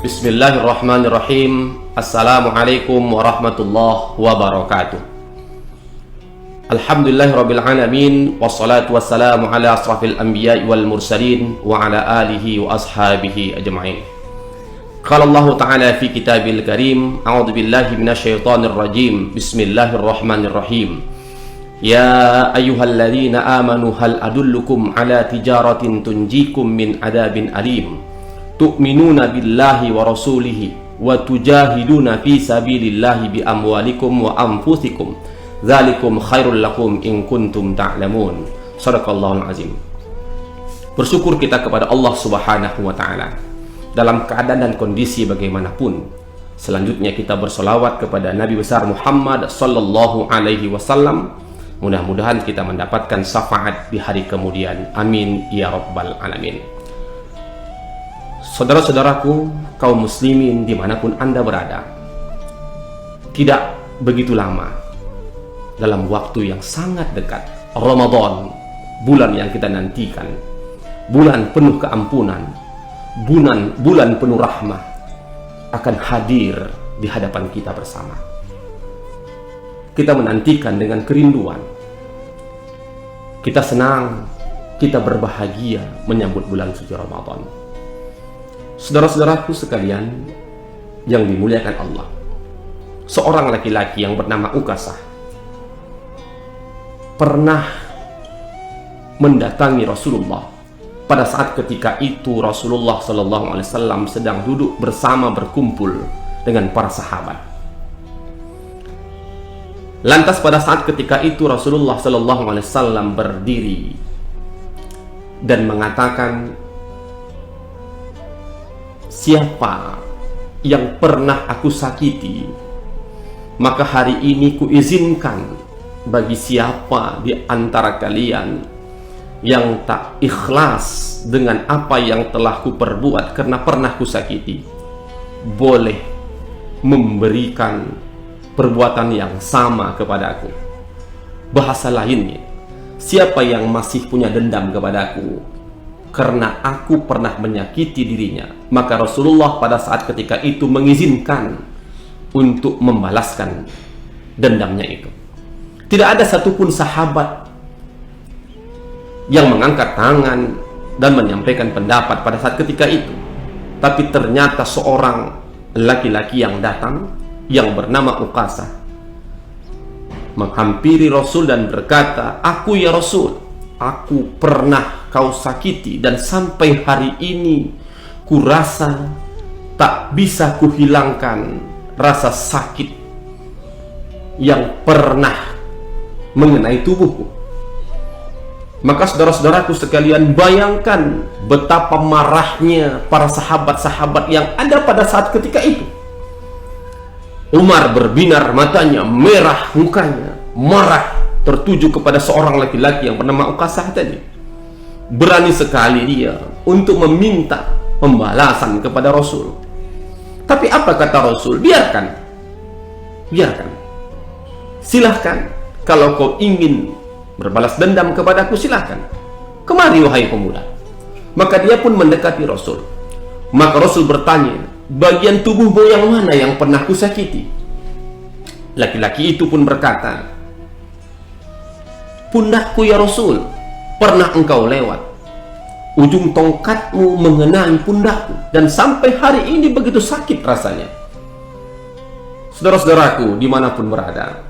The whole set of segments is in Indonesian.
Bismillahirrahmanirrahim. Assalamualaikum warahmatullahi wabarakatuh. Alhamdulillahirabbil alamin, wassalatu wassalamu ala asrafil anbiya'i wal mursalin wa ala alihi wa ashabihi ajma'in. Qala Allah Ta'ala fi kitabil karim, a'udzu billahi minasyaitonir rajim. Bismillahirrahmanirrahim. Ya ayyuhalladzina amanu hal adullukum ala tijaratin tunjikum min adzabin alim. Tu'minuna billahi wa rasulihi wa tujahiduna fi sabilillahi bi amwalikum wa anfusikum dzalikum khairul lakum in kuntum ta'lamun. Shadaqallahul azim. Bersyukur kita kepada Allah Subhanahu wa taala dalam keadaan dan kondisi bagaimanapun. Selanjutnya kita bersolawat kepada Nabi besar Muhammad sallallahu alaihi wasallam. Mudah-mudahan kita mendapatkan syafaat di hari kemudian. Amin ya rabbal alamin. Saudara-saudaraku, kaum muslimin dimanapun Anda berada, tidak begitu lama, dalam waktu yang sangat dekat, Ramadan, bulan yang kita nantikan, bulan penuh keampunan, bulan penuh rahmah, akan hadir di hadapan kita bersama. Kita menantikan dengan kerinduan, kita senang, kita berbahagia menyambut bulan suci Ramadan. Saudara-saudaraku sekalian yang dimuliakan Allah, seorang laki-laki yang bernama Ukasah pernah mendatangi Rasulullah pada saat ketika itu Rasulullah SAW sedang duduk bersama berkumpul dengan para sahabat. Lantas pada saat ketika itu Rasulullah SAW berdiri dan mengatakan, siapa yang pernah aku sakiti, maka hari ini kuizinkan bagi siapa di antara kalian yang tak ikhlas dengan apa yang telah kuperbuat karena pernah kusakiti, boleh memberikan perbuatan yang sama kepadaku. Bahasa lainnya, siapa yang masih punya dendam kepadaku karena aku pernah menyakiti dirinya, maka Rasulullah pada saat ketika itu mengizinkan untuk membalaskan dendamnya itu. Tidak ada satupun sahabat yang mengangkat tangan dan menyampaikan pendapat pada saat ketika itu. Tapi ternyata seorang laki-laki yang datang, yang bernama Ukasah, menghampiri Rasul dan berkata, "Aku ya Rasul, aku pernah kau sakiti dan sampai hari ini kurasa tak bisa kuhilangkan rasa sakit yang pernah mengenai tubuhku." Maka saudara-saudaraku sekalian, bayangkan betapa marahnya para sahabat-sahabat yang ada pada saat ketika itu. Umar berbinar matanya, merah mukanya, marah tertuju kepada seorang laki-laki yang bernama Ukasah tadi. Berani sekali dia untuk meminta pembalasan kepada Rasul. Tapi apa kata Rasul? Biarkan. Silahkan. Kalau kau ingin berbalas dendam kepadaku, silahkan. Kemari wahai pemuda. Maka dia pun mendekati Rasul. Maka Rasul bertanya, bagian tubuhmu yang mana yang pernah kusakiti? Laki-laki itu pun berkata, pundakku ya Rasul, pernah engkau lewat, ujung tongkatmu mengenai pundakku, dan sampai hari ini begitu sakit rasanya. Saudara-saudaraku dimanapun berada,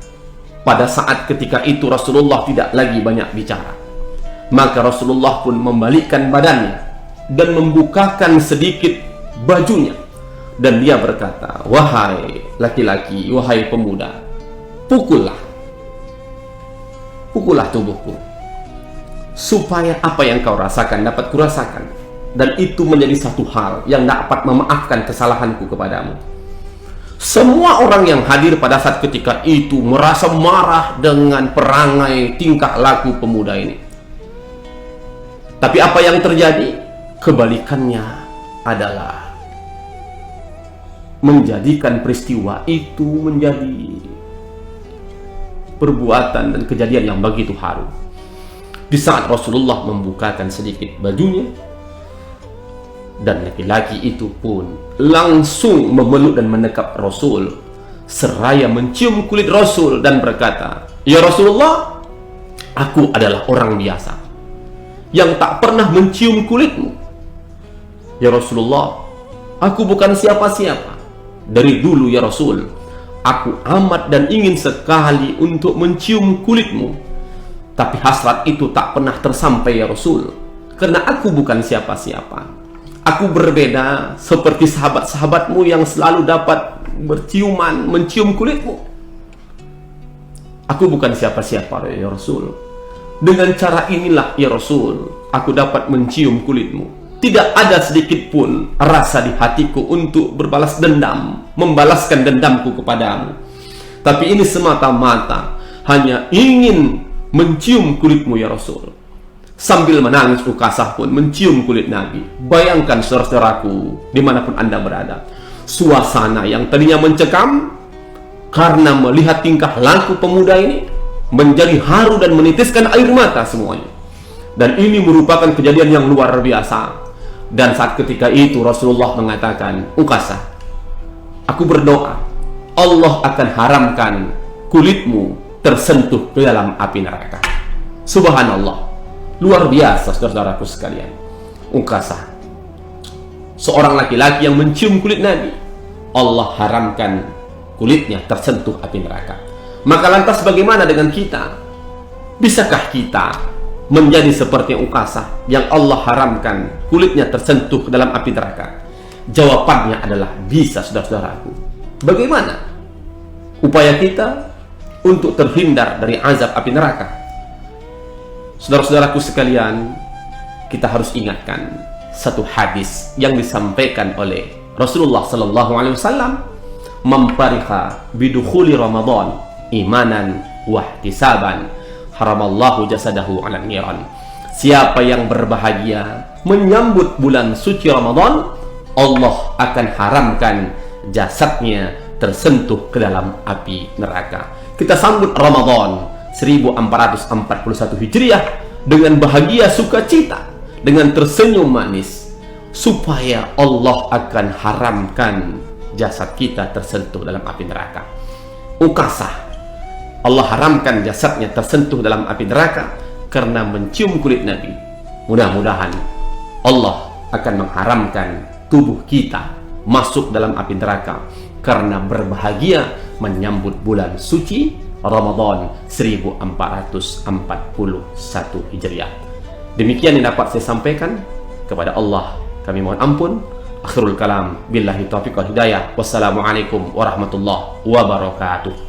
pada saat ketika itu Rasulullah tidak lagi banyak bicara. Maka Rasulullah pun membalikkan badannya dan membukakan sedikit bajunya, dan dia berkata, wahai laki-laki, wahai pemuda, pukullah tubuhku, supaya apa yang kau rasakan dapat kurasakan, dan itu menjadi satu hal yang dapat memaafkan kesalahanku kepadamu. Semua orang yang hadir pada saat ketika itu merasa marah dengan perangai tingkah laku pemuda ini. Tapi apa yang terjadi? Kebalikannya adalah menjadikan peristiwa itu menjadi perbuatan dan kejadian yang begitu haru. Di saat Rasulullah membukakan sedikit bajunya, Dan laki-laki itu pun langsung memeluk dan mendekap Rasul seraya mencium kulit Rasul dan berkata, "Ya Rasulullah, aku adalah orang biasa yang tak pernah mencium kulitmu. Ya Rasulullah, aku bukan siapa-siapa. Dari dulu ya Rasul, aku amat dan ingin sekali untuk mencium kulitmu. Tapi hasrat itu tak pernah tersampai ya Rasul, karena aku bukan siapa-siapa. Aku berbeda seperti sahabat-sahabatmu yang selalu dapat mencium kulitmu. Aku bukan siapa-siapa ya Rasul. Dengan cara inilah ya Rasul, aku dapat mencium kulitmu. Tidak ada sedikit pun rasa di hatiku untuk berbalas dendam, membalaskan dendamku kepadamu. Tapi ini semata-mata hanya ingin mencium kulitmu ya Rasul." Sambil menangis Ukasah pun mencium kulit Nabi. Bayangkan saudara-saudaraku, dimanapun Anda berada, suasana yang tadinya mencekam karena melihat tingkah laku pemuda ini menjadi haru dan menitiskan air mata semuanya. Dan ini merupakan kejadian yang luar biasa. Dan saat ketika itu Rasulullah mengatakan, "Ukasah, aku berdoa Allah akan haramkan kulitmu tersentuh ke dalam api neraka." Subhanallah, luar biasa saudara-saudaraku sekalian. Ukasah, seorang laki-laki yang mencium kulit Nabi, Allah haramkan kulitnya tersentuh api neraka. Maka lantas bagaimana dengan kita? Bisakah kita menjadi seperti Ukasah yang Allah haramkan kulitnya tersentuh ke dalam api neraka? Jawabannya adalah bisa, saudara-saudaraku. Bagaimana upaya kita untuk terhindar dari azab api neraka? Saudara-saudaraku sekalian, kita harus ingatkan satu hadis yang disampaikan oleh Rasulullah sallallahu alaihi wasallam, "Mamparikha bidukhuli Ramadan imanan wa ihtisaban haramallahu jasadahu 'alan niran." Siapa yang berbahagia menyambut bulan suci Ramadan, Allah akan haramkan jasadnya tersentuh ke dalam api neraka. Kita sambut Ramadan 1441 Hijriah dengan bahagia sukacita, dengan tersenyum manis, supaya Allah akan haramkan jasad kita tersentuh dalam api neraka. Ukasah, Allah haramkan jasadnya tersentuh dalam api neraka karena mencium kulit Nabi. Mudah-mudahan Allah akan mengharamkan tubuh kita masuk dalam api neraka karena berbahagia menyambut bulan suci Ramadan 1441 Hijriah. Demikian yang dapat saya sampaikan. Kepada Allah kami mohon ampun. Akhirul kalam, billahi taufiq wal hidayah. Wassalamualaikum warahmatullahi wabarakatuh.